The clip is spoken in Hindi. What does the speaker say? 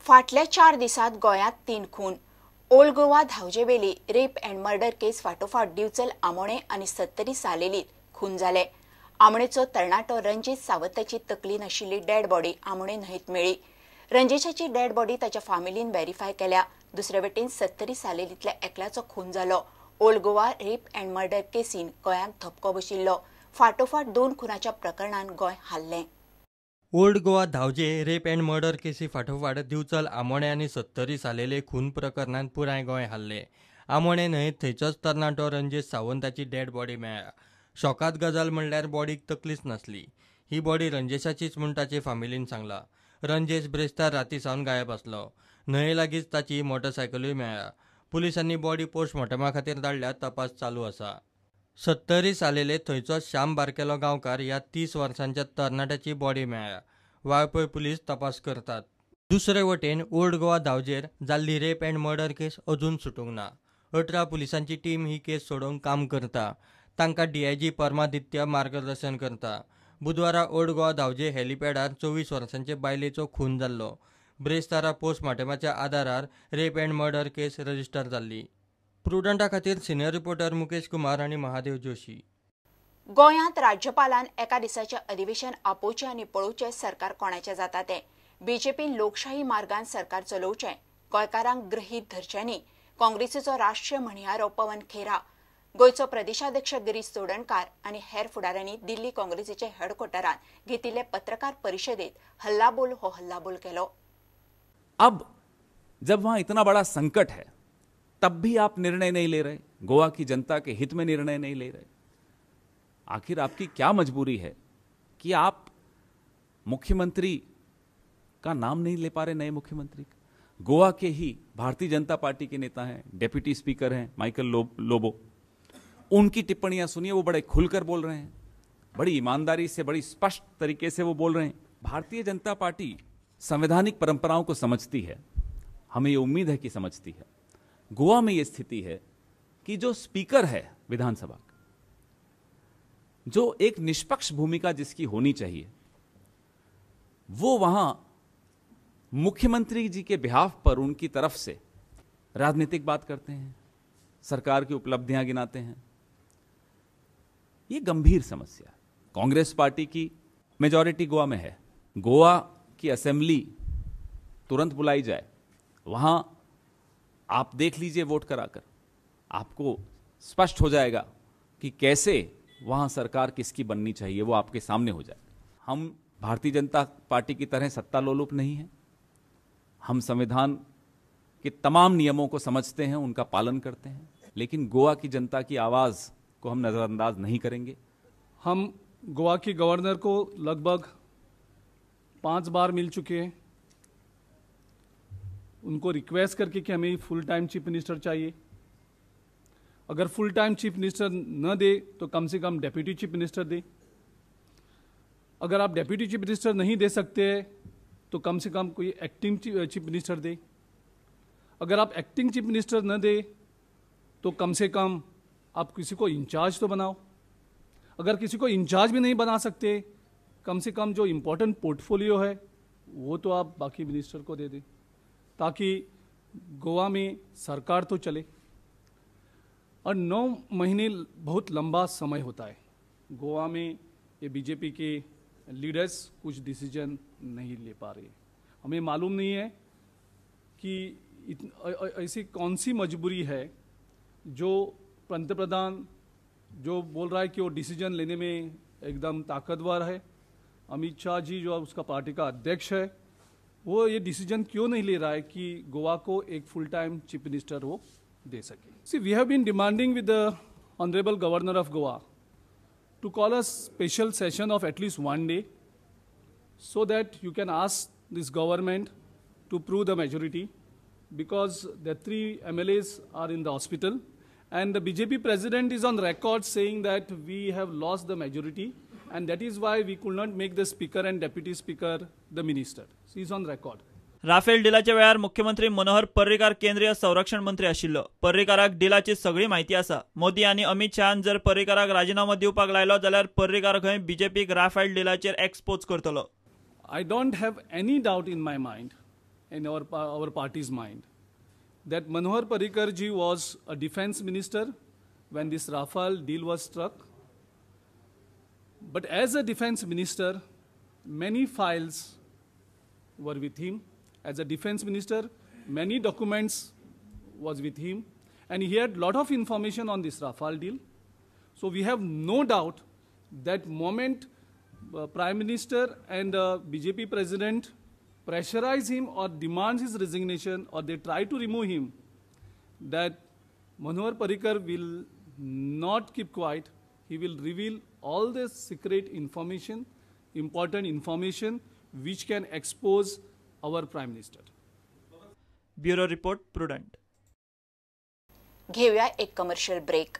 फाटल्या 4 दिसांत गोंयांत 3 खून. ओल्ड गोवा धावजेवेली रेप अँड मर्डर केस फाटोफाट दिवचल आमोणे आनी 70 सालेलीत खून जाले. आमोणेचो तरणाटो रंजीत सावंताची तकली नाशिल्ली डेड बॉडी आमोणे न्हंयत मेळ्ळी. रंजीताची डेड बॉडी ताच्या फामिलीन व्हेरीफाय केल्या. दुसरे वटेन 70 सालेलीतल्या एकल्याचो खून जालो. Old Goa rape and murder केसीन गोंयांत धपको बशिल्लो. फाटोफाट 2 खुनाच्या प्रकरणान गोंय हाल्लें. ओल्ड गोवा धावजे रेप अँड मर्डर केसी फाटोफाट दिवचल आमोणे आनी 70 सालेले खून प्रकरणात पुराय गोंय हाल्ले. आमोणे न्हंयत थंयचोच तरणाटो रंजीत सावंताची डेड बॉडी मेळ्ळ्या. शॉकात गजाल म्हणल्यार बॉडीक तकलीच नासली. ही बॉडी रंजेशाचीच म्हूण ताचे फामिलीन सांगला. रंजेश ब्रेस्तार राती सावन गायब आसलो. न्हंये लागींच ताची मोटरसायकलूय मेळ्ळ्या. पुलिसांनी बॉडी पोस्टमॉर्टमा खातीर धाडल्या. तपास चालू आसा. 70 सालेले थंयचो श्याम बारकेलो गांवकार ह्या 30 वर्सांच्या तरणाट्याची बॉडी मेळ्ळ्या. वाळपय पुलीस तपास करतात. दुसरे वटेन ओल्ड गोवा धावजेर जाल्ली रेप अँड मर्डर केस अजून सुटूंक ना. 18 पुलिसांची टीम ही केस सोडोवंक काम करता. तांकां DIG परमादित्य मार्गदर्शन करता. बुधवारा ओल्ड गोवा धावजे हेलिपॅडार 24 वर्सांचे बायलेचो खून जाल्लो. ब्रेस्तारा पोस्टमॉर्टमाच्या आदारार rape and murder case register जाल्ली. प्रुडंटा खातीर सिनियर रिपोर्टर मुकेश कुमार आनी महादेव जोशी. गोंयांत राज्यपालान एका दिसाचें अधिवेशन आपोवचें आनी पळोवचें सरकार कोणाचें जाता तें. बीजेपीन लोकशाही मार्गान सरकार चलोवचें, गोंयकारांक ग्रहीत धरचें न्ही. काँग्रेसीचो राष्ट्रीय म्हणयारो पवन खेरा, गोंयचो प्रदेशाध्यक्ष गिरीश चोडणकार आनी हेर फुडाऱ्यांनी दिल्ली काँग्रेसीचे हेडक्वॉर्टरांत घेतिल्ले पत्रकार परिशदेंत हल्लाबोल केलो. अब जब वहां इतना बड़ा संकट है तब भी आप निर्णय नहीं ले रहे, गोवा की जनता के हित में निर्णय नहीं ले रहे. आखिर आपकी क्या मजबूरी है कि आप मुख्यमंत्री का नाम नहीं ले पा रहे, नए मुख्यमंत्री. गोवा के ही भारतीय जनता पार्टी के नेता हैं, डेप्यूटी स्पीकर हैं माइकल लोबो. उनकी टिप्पणियां सुनिए, वो बड़े खुलकर बोल रहे हैं, बड़ी ईमानदारी से, बड़ी स्पष्ट तरीके से वो बोल रहे हैं. भारतीय जनता पार्टी संवैधानिक परंपराओं को समझती है, हमें ये उम्मीद है कि समझती है. गोवा में ये स्थिति है कि जो स्पीकर है विधानसभा का, जो एक निष्पक्ष भूमिका जिसकी होनी चाहिए, वो वहां मुख्यमंत्री जी के बिहाफ पर उनकी तरफ से राजनीतिक बात करते हैं, सरकार की उपलब्धियां गिनाते हैं. ये गंभीर समस्या है. कांग्रेस पार्टी की मेजॉरिटी गोवा में है. गोवा की असेंबली तुरंत बुलाई जाए, वहां आप देख लीजिए वोट कराकर, आपको स्पष्ट हो जाएगा कि कैसे वहां सरकार किसकी बननी चाहिए, वो आपके सामने हो जाएगा. हम भारतीय जनता पार्टी की तरह सत्ता लोलुप नहीं है. हम संविधान के तमाम नियमों को समझते हैं, उनका पालन करते हैं, लेकिन गोवा की जनता की आवाज को हम नजरअंदाज नहीं करेंगे. हम गोवा के गवर्नर को लगभग 5 बार मिल चुके हैं, उनको रिक्वेस्ट करके कि हमें फुल टाइम चीफ मिनिस्टर चाहिए. अगर फुल टाइम चीफ मिनिस्टर न दे तो कम से कम डेप्यूटी चीफ मिनिस्टर दे. अगर आप डेप्यूटी चीफ मिनिस्टर नहीं दे सकते तो कम से कम कोई एक्टिंग चीफ मिनिस्टर दे. अगर आप एक्टिंग चीफ मिनिस्टर न दे तो कम से कम आप किसी को इंचार्ज तो बनाओ. अगर किसी को इंचार्ज भी नहीं बना सकते, कम से कम जो इम्पोर्टेंट पोर्टफोलियो है वो तो आप बाकी मिनिस्टर को दे दें, ताकि गोवा में सरकार तो चले. और 9 महीने बहुत लंबा समय होता है. गोवा में ये बीजेपी के लीडर्स कुछ डिसीजन नहीं ले पा रहे. हमें मालूम नहीं है कि ऐसी कौन सी मजबूरी है जो पंतप्रधान जो बोल रहा है कि वो डिसीजन लेने में एकदम ताकतवर है, अमित शाह जी जो उसका पार्टी का अध्यक्ष है, वो ये डिसीजन क्यों नहीं ले रहा है कि गोवा को एक फुल टाइम चीफ मिनिस्टर वो दे सके. See we have been demanding with the honourable governor of Goa to call a special session of at least 1 day so that you can ask this government to prove the majority, because the 3 MLAs are in the hospital and the BJP president is on record saying that we have lost the majority and that is why we could not make the speaker and deputy speaker the minister. So he is on record. Rafale डिलाच्या वेळार मुख्यमंत्री मनोहर पर्रीकार केंद्रीय संरक्षण मंत्री आशिल्लो. पर्रीकाराक डिलाची सगळी म्हायती आसा. मोदी आनी अमित शहान जर पर्रीकाराक राजीनामो दिवपाक लायलो जाल्यार पर्रीकार खंय बीजेपीक राफेल डिलाचेर एक्सपोज करतलो. I don't have any doubt in my mind, in our party's mind. That Manohar Parrikar ji was a defense minister when this Rafale deal was struck. But as a defense minister, many files were with him. As a defense minister, many documents was with him, and he had a lot of information on this Rafale deal. So we have no doubt that moment Prime Minister and BJP President pressurize him or demands his resignation or they try to remove him, that Manohar Parrikar will not keep quiet. He will reveal all the secret information, important information, which can expose our Prime Minister. Bureau report prudent. घेऊया एक कमर्शियल ब्रेक.